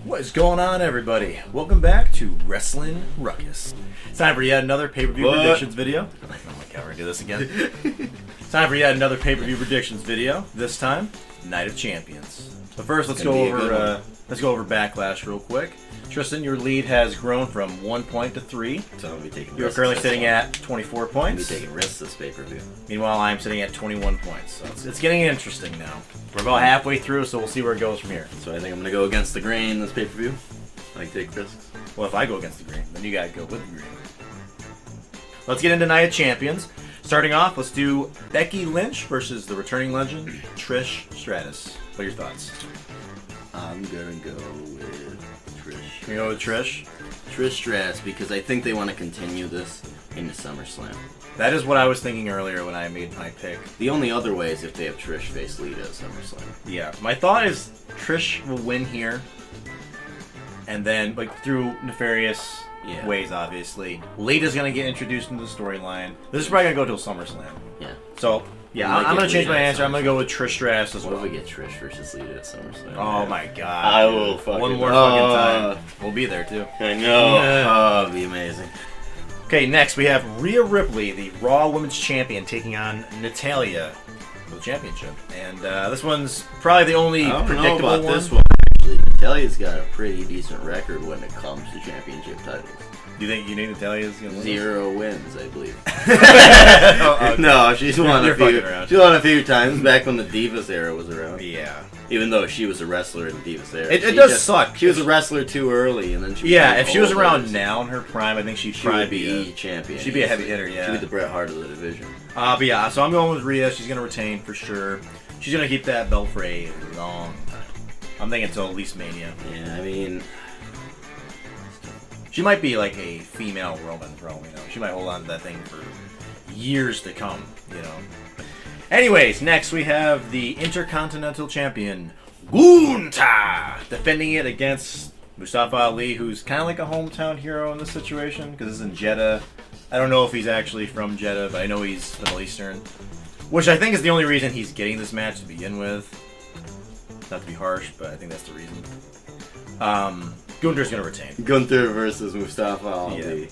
What is going on, everybody? Welcome back to Wrasslin Wruckus. It's time for yet another pay-per-view predictions video. Oh my god, we're gonna do this again. It's time for yet another pay-per-view predictions video. This time, Night of Champions. But first, let's go over Backlash real quick. Tristan, your lead has grown from 1 point to 3. So I'll be taking You're currently sitting at 24 points. I'll be taking risks this pay-per-view. Meanwhile, I'm sitting at 21 points. So it's getting interesting now. We're about halfway through, so we'll see where it goes from here. So I think I'm going to go against the grain this pay-per-view. I like to take risks. Well, if I go against the green, then you gotta go with the green. Let's get into Night of Champions. Starting off, let's do Becky Lynch versus the returning legend, Trish Stratus. What are your thoughts? I'm going to go with Trish. You go with Trish? Trish Stratus, because I think they want to continue this into SummerSlam. That is what I was thinking earlier when I made my pick. The only other way is if they have Trish face Lita at SummerSlam. Yeah, my thought is Trish will win here, and then, like, through nefarious ways, obviously. Lita's going to get introduced into the storyline. This is probably going to go till SummerSlam. Yeah. So, yeah, I'm going to change my answer. I'm going to go with Trish Stratus as well. What if we get Trish versus Lita at SummerSlam? Oh my god. I will fucking... One more fucking time. We'll be there, too. I know. Oh, it'll be amazing. Okay, next we have Rhea Ripley, the Raw Women's Champion, taking on Natalya for the championship. And this one's probably the only predictable one. This one. Actually, Natalya's got a pretty decent record when it comes to championship titles. Do you think Natalya's going to win? 0 wins, I believe. Okay. No, she's won You're a few. fucking around. She won a few times back when the Divas era was around. Yeah. Even though she was a wrestler in the Divas era. It does suck. She was a wrestler too early, and then she. Yeah, if she was around now in her prime, I think she'd probably be a champion. She'd be a heavy hitter. Yeah. She'd be the Bret Hart of the division. But yeah, so I'm going with Rhea. She's going to retain for sure. She's going to keep that belt for a long time. I'm thinking until at least Mania. Yeah, I mean, she might be like a female Roman pro, you know. She might hold on to that thing for years to come, you know. Anyways, next we have the Intercontinental Champion, Gunther, defending it against Mustafa Ali, who's kind of like a hometown hero in this situation, because it's in Jeddah. I don't know if he's actually from Jeddah, but I know he's Middle Eastern, which I think is the only reason he's getting this match to begin with. Not to be harsh, but I think that's the reason. Gunther's going to retain. Gunther versus Mustafa Ali. Yeah.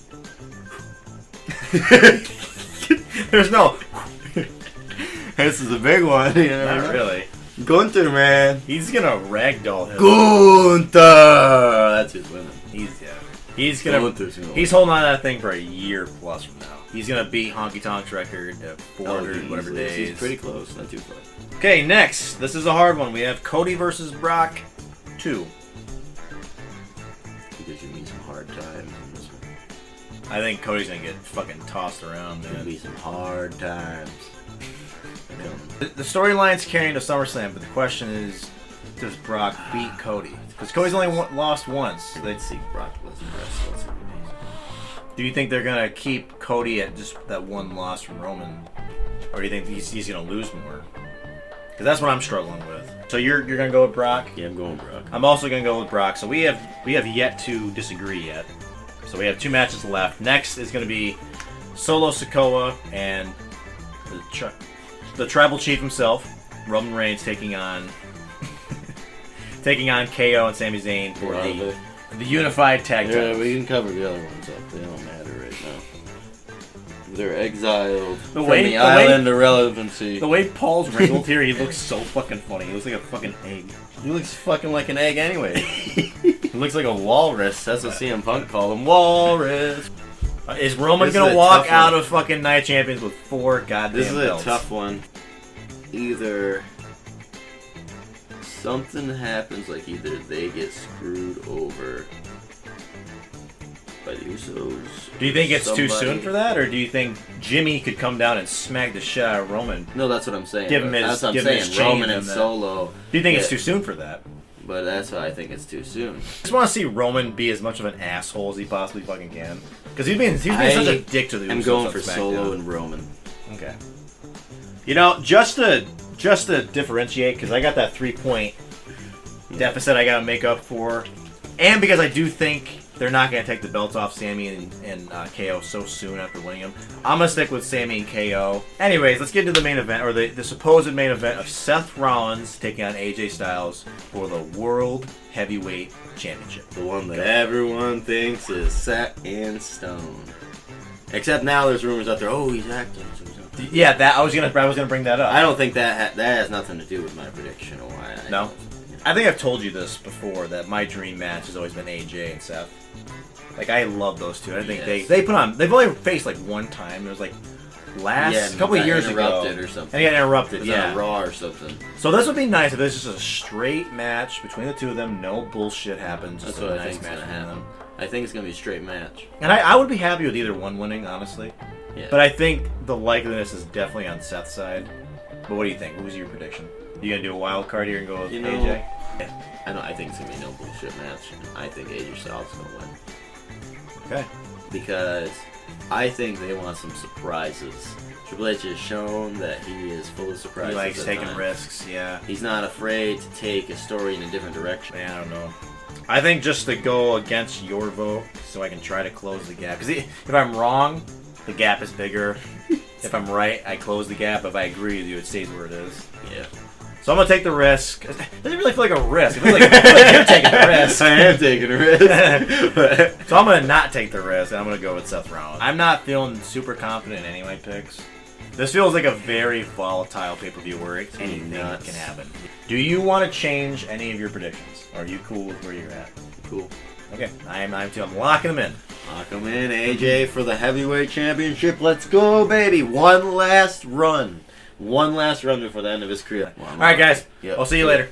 There's no... This is a big one. You know? Not really. Gunther, man. He's going to ragdoll him. Gunther! That's who's winning. He's holding on to that thing for a year plus from now. He's going to beat Honky Tonk's record at 400 whatever days. He's pretty close, not too close. Okay, next. This is a hard one. We have Cody versus Brock 2. Because you need some hard times in this one. I think Cody's going to get fucking tossed around, man. There'll be some hard times. The storyline's carrying to SummerSlam, but the question is, does Brock beat Cody? Because Cody's only lost once. Let's see Brock Lesnar wrestle. Do you think they're going to keep Cody at just that one loss from Roman? Or do you think he's going to lose more? Because that's what I'm struggling with. So you're going to go with Brock? Yeah, I'm going Brock. I'm also going to go with Brock. So we have yet to disagree yet. So we have 2 matches left. Next is going to be Solo Sikoa and the Tribal Chief himself, Roman Reigns, taking on KO and Sami Zayn for the unified tag titles. Yeah, we can cover the other ones up. They don't matter right now. They're exiled from the island of relevancy. The way Paul's wrinkled here, he looks so fucking funny. He looks like a fucking egg. He looks fucking like an egg anyway. He looks like a walrus. That's what CM Punk called him. Walrus. Is Roman going to walk out of fucking Night Champions with 4 goddamn belts? This is a tough one. Either something happens, like either they get screwed over by the Usos. Do you think it's too soon for that, or do you think Jimmy could come down and smack the shit out of Roman? No, that's what I'm saying. Give him his, that's what give I'm him his saying. chain Roman and Solo. Do you think it's too soon for that? But that's why I think it's too soon. I just want to see Roman be as much of an asshole as he possibly fucking can. Because he's being such a dick to the Usos. I'm going for Solo and Roman. Okay. You know, just to differentiate, because I got that 3-point deficit I got to make up for, and because I do think they're not going to take the belts off Sammy and KO so soon after winning them. I'm going to stick with Sammy and KO. Anyways, let's get into the main event, or the supposed main event of Seth Rollins taking on AJ Styles for the World Heavyweight Championship. The one that everyone thinks is set in stone. Except now there's rumors out there, oh, he's acting. Yeah, that I was gonna bring that up. I don't think that has nothing to do with my prediction or why. No? I think I've told you this before, that my dream match has always been AJ and Seth. Like, I love those two. I think they've only faced like one time. It was like a couple of years ago. Or something. And he got interrupted, on a Raw or something. So this would be nice if this was just a straight match between the two of them. No bullshit happens. That's what I think is going to happen. I think it's going to be a straight match. And I would be happy with either one winning, honestly. Yeah. But I think the likeliness is definitely on Seth's side. But what do you think? What was your prediction? You gonna do a wild card here and go with AJ? I think it's gonna be no bullshit match. I think AJ Styles is gonna win. Okay. Because I think they want some surprises. Triple H has shown that he is full of surprises. He likes taking risks. Yeah. He's not afraid to take a story in a different direction. Man, I don't know. I think just to go against your vote, so I can try to close the gap. Because if I'm wrong, the gap is bigger. If I'm right, I close the gap. If I agree with you, it stays where it is. Yeah. So I'm going to take the risk. It doesn't really feel like a risk. It feels like you're taking the risk. I am taking a risk. So I'm going to not take the risk, and I'm going to go with Seth Rollins. I'm not feeling super confident in any of my picks. This feels like a very volatile pay-per-view where anything can happen. Do you want to change any of your predictions? Or are you cool with where you're at? Cool. Okay, I'm locking them in. Lock them in, AJ, for the heavyweight championship. Let's go, baby. One last run. One last run before the end of his career. All right, guys. I'll see you later.